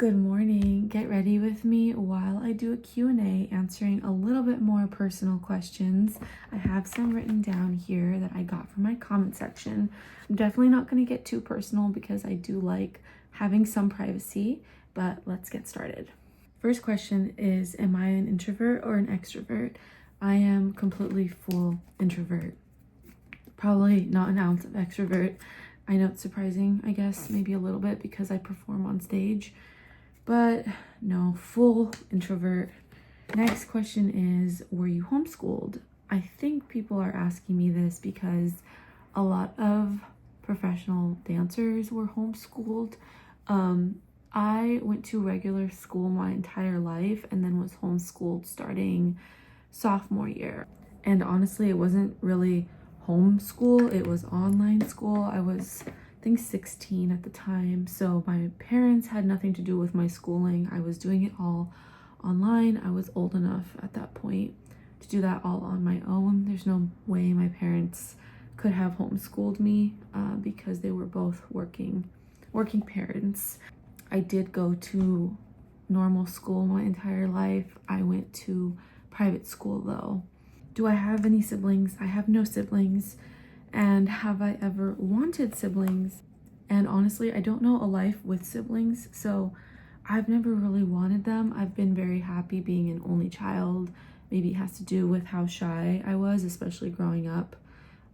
Good morning. Get ready with me while I do a Q&A answering a little bit more personal questions. I have some written down here that I got from my comment section. I'm definitely not going to get too personal because I do like having some privacy, but let's get started. First question is, am I an introvert or an extrovert? I am completely full introvert. Probably not an ounce of extrovert. I know it's surprising, I guess, maybe a little bit because I perform on stage. But no, full introvert. Next question is, were you homeschooled? I think people are asking me this because a lot of professional dancers were homeschooled. I went to regular school my entire life and then was homeschooled starting sophomore year. And honestly, it wasn't really homeschool, it was online school. I was I think 16 at the time, so my parents had nothing to do with my schooling. I was doing it all online. I was old enough at that point to do that all on my own. There's no way my parents could have homeschooled me because they were both working parents. I did go to normal school my entire life. I went to private school though. Do I have any siblings? I have no siblings. And have I ever wanted siblings? And honestly, I don't know a life with siblings, so I've never really wanted them. I've been very happy being an only child. Maybe it has to do with how shy I was, especially growing up.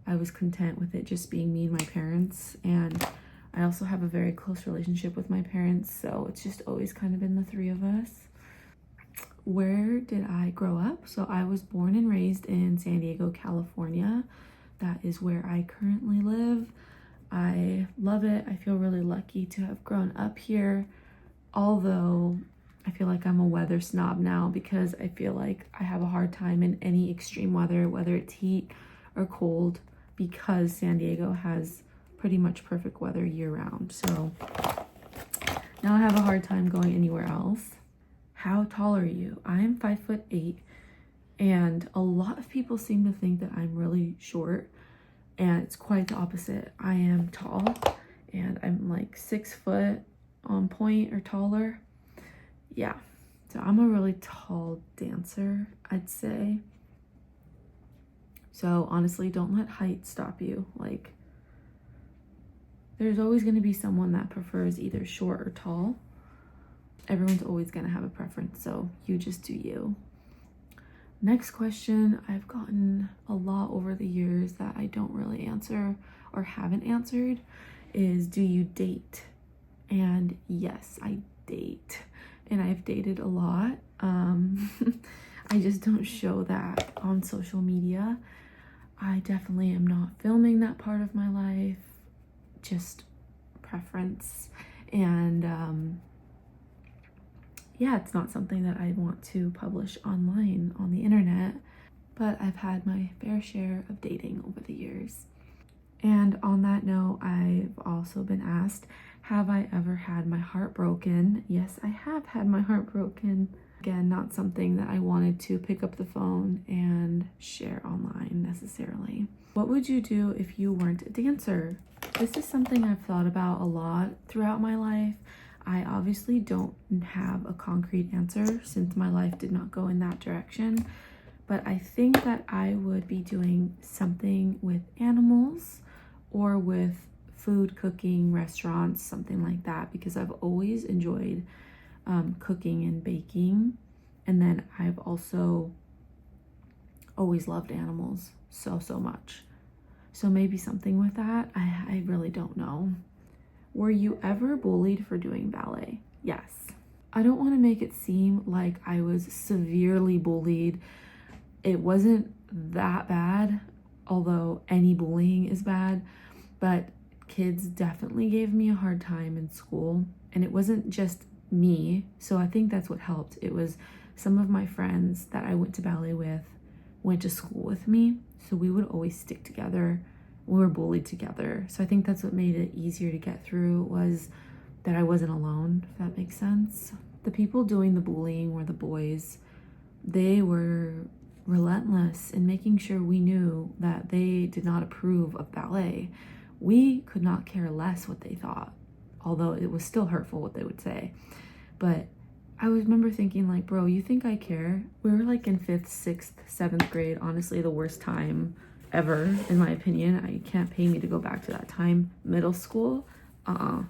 I was content with it just being me and my parents. And I also have a very close relationship with my parents, so it's just always kind of been the three of us. Where did I grow up? So I was born and raised in San Diego, California. That is where I currently live. I love it. I feel really lucky to have grown up here, although I feel like I'm a weather snob now because I feel like I have a hard time in any extreme weather, whether it's heat or cold, because San Diego has pretty much perfect weather year round. So now I have a hard time going anywhere else. How tall are you? I am 5'8". And a lot of people seem to think that I'm really short, and it's quite the opposite. I am tall, and I'm like 6 foot on point or taller. Yeah, so I'm a really tall dancer, I'd say. So honestly, don't let height stop you. Like, there's always going to be someone that prefers either short or tall. Everyone's always going to have a preference, so you just do you. Next question, I've gotten a lot over the years that I don't really answer or haven't answered, is, do you date? And yes, I date, and I've dated a lot. I just don't show that on social media. I definitely am not filming that part of my life, just preference. And yeah, it's not something that I want to publish online on the internet, but I've had my fair share of dating over the years. And on that note, I've also been asked, have I ever had my heart broken? Yes, I have had my heart broken. Again, not something that I wanted to pick up the phone and share online necessarily. What would you do if you weren't a dancer? This is something I've thought about a lot throughout my life. I obviously don't have a concrete answer since my life did not go in that direction, but I think that I would be doing something with animals or with food, cooking, restaurants, something like that, because I've always enjoyed cooking and baking. And then I've also always loved animals so much. So maybe something with that. I really don't know. Were you ever bullied for doing ballet? Yes. I don't want to make it seem like I was severely bullied. It wasn't that bad, although any bullying is bad, but kids definitely gave me a hard time in school, and it wasn't just me. So I think that's what helped. It was some of my friends that I went to ballet with went to school with me, so we would always stick together. We were bullied together. So I think that's what made it easier to get through, was that I wasn't alone, if that makes sense. The people doing the bullying were the boys. They were relentless in making sure we knew that they did not approve of ballet. We could not care less what they thought, although it was still hurtful what they would say. But I remember thinking like, bro, you think I care? We were like in 5th, 6th, 7th grade. Honestly, the worst time ever, in my opinion. You can't pay me to go back to that time. Middle school, I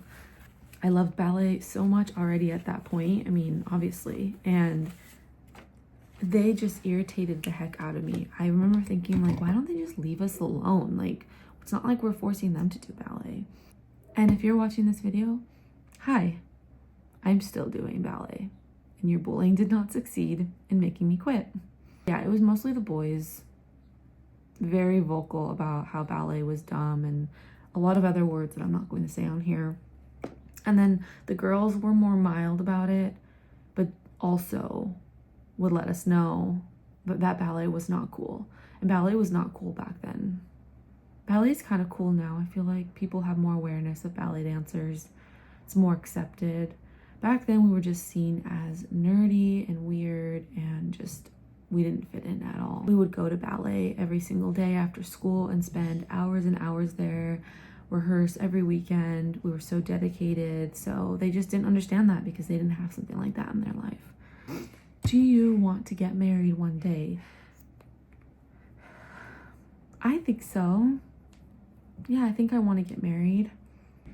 loved ballet so much already at that point. I mean, obviously. And they just irritated the heck out of me. I remember thinking like, why don't they just leave us alone? Like, it's not like we're forcing them to do ballet. And if you're watching this video, hi, I'm still doing ballet. And your bullying did not succeed in making me quit. Yeah, it was mostly the boys. Very vocal about how ballet was dumb and a lot of other words that I'm not going to say on here. And then the girls were more mild about it, but also would let us know that ballet was not cool. And ballet was not cool back then. Ballet is kind of cool now. I feel like people have more awareness of ballet dancers. It's more accepted. Back then we were just seen as nerdy and weird and just, we didn't fit in at all. We would go to ballet every single day after school and spend hours and hours there, rehearse every weekend. We were so dedicated. So they just didn't understand that because they didn't have something like that in their life. Do you want to get married one day? I think so. Yeah, I think I want to get married.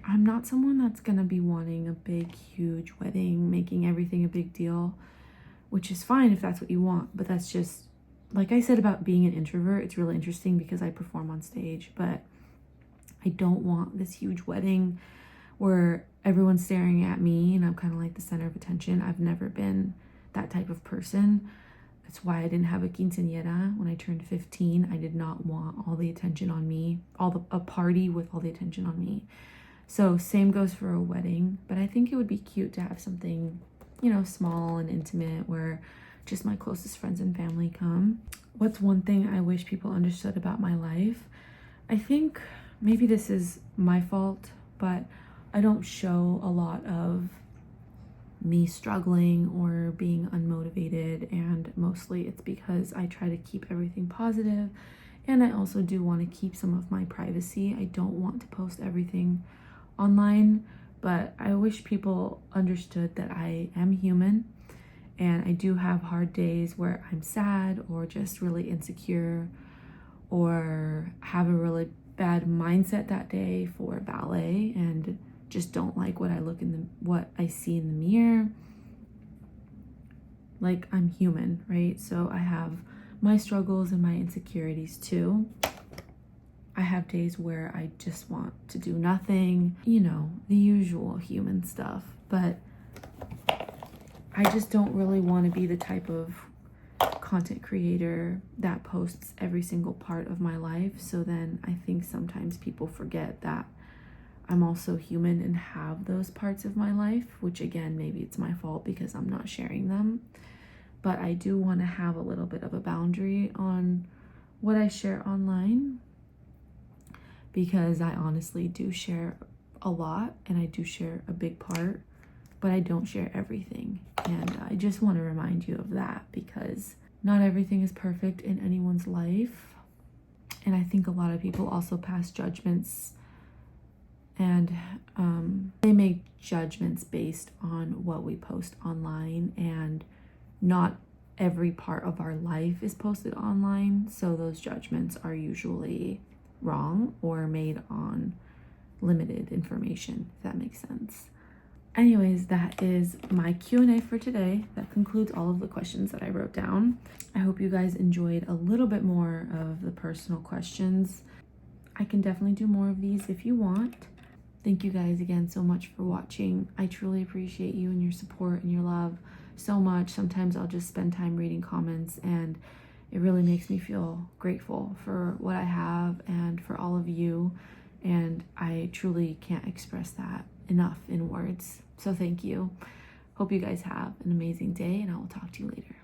I'm not someone that's going to be wanting a big, huge wedding, making everything a big deal, which is fine if that's what you want. But that's just, like I said about being an introvert, it's really interesting because I perform on stage, but I don't want this huge wedding where everyone's staring at me and I'm kind of like the center of attention. I've never been that type of person. That's why I didn't have a quinceañera when I turned 15. I did not want all the attention on me, a party with all the attention on me. So same goes for a wedding, but I think it would be cute to have something, you know, small and intimate where just my closest friends and family come. What's one thing I wish people understood about my life? I think maybe this is my fault, but I don't show a lot of me struggling or being unmotivated, and mostly it's because I try to keep everything positive, and I also do want to keep some of my privacy. I don't want to post everything online, but I wish people understood that I am human and I do have hard days where I'm sad or just really insecure or have a really bad mindset that day for ballet and just don't like what I see in the mirror. Like, I'm human, right? So I have my struggles and my insecurities too. I have days where I just want to do nothing, you know, the usual human stuff, but I just don't really want to be the type of content creator that posts every single part of my life. So then I think sometimes people forget that I'm also human and have those parts of my life, which again, maybe it's my fault because I'm not sharing them. But I do want to have a little bit of a boundary on what I share online, because I honestly do share a lot and I do share a big part, but I don't share everything. And I just want to remind you of that because not everything is perfect in anyone's life. And I think a lot of people also pass judgments and they make judgments based on what we post online, and not every part of our life is posted online. So those judgments are usually wrong or made on limited information, if that makes sense. Anyways, that is my Q&A for today. That concludes all of the questions that I wrote down. I hope you guys enjoyed a little bit more of the personal questions. I can definitely do more of these if you want. Thank you guys again so much for watching. I truly appreciate you and your support and your love so much. Sometimes I'll just spend time reading comments and it really makes me feel grateful for what I have and for all of you. And I truly can't express that enough in words. So thank you. Hope you guys have an amazing day and I will talk to you later.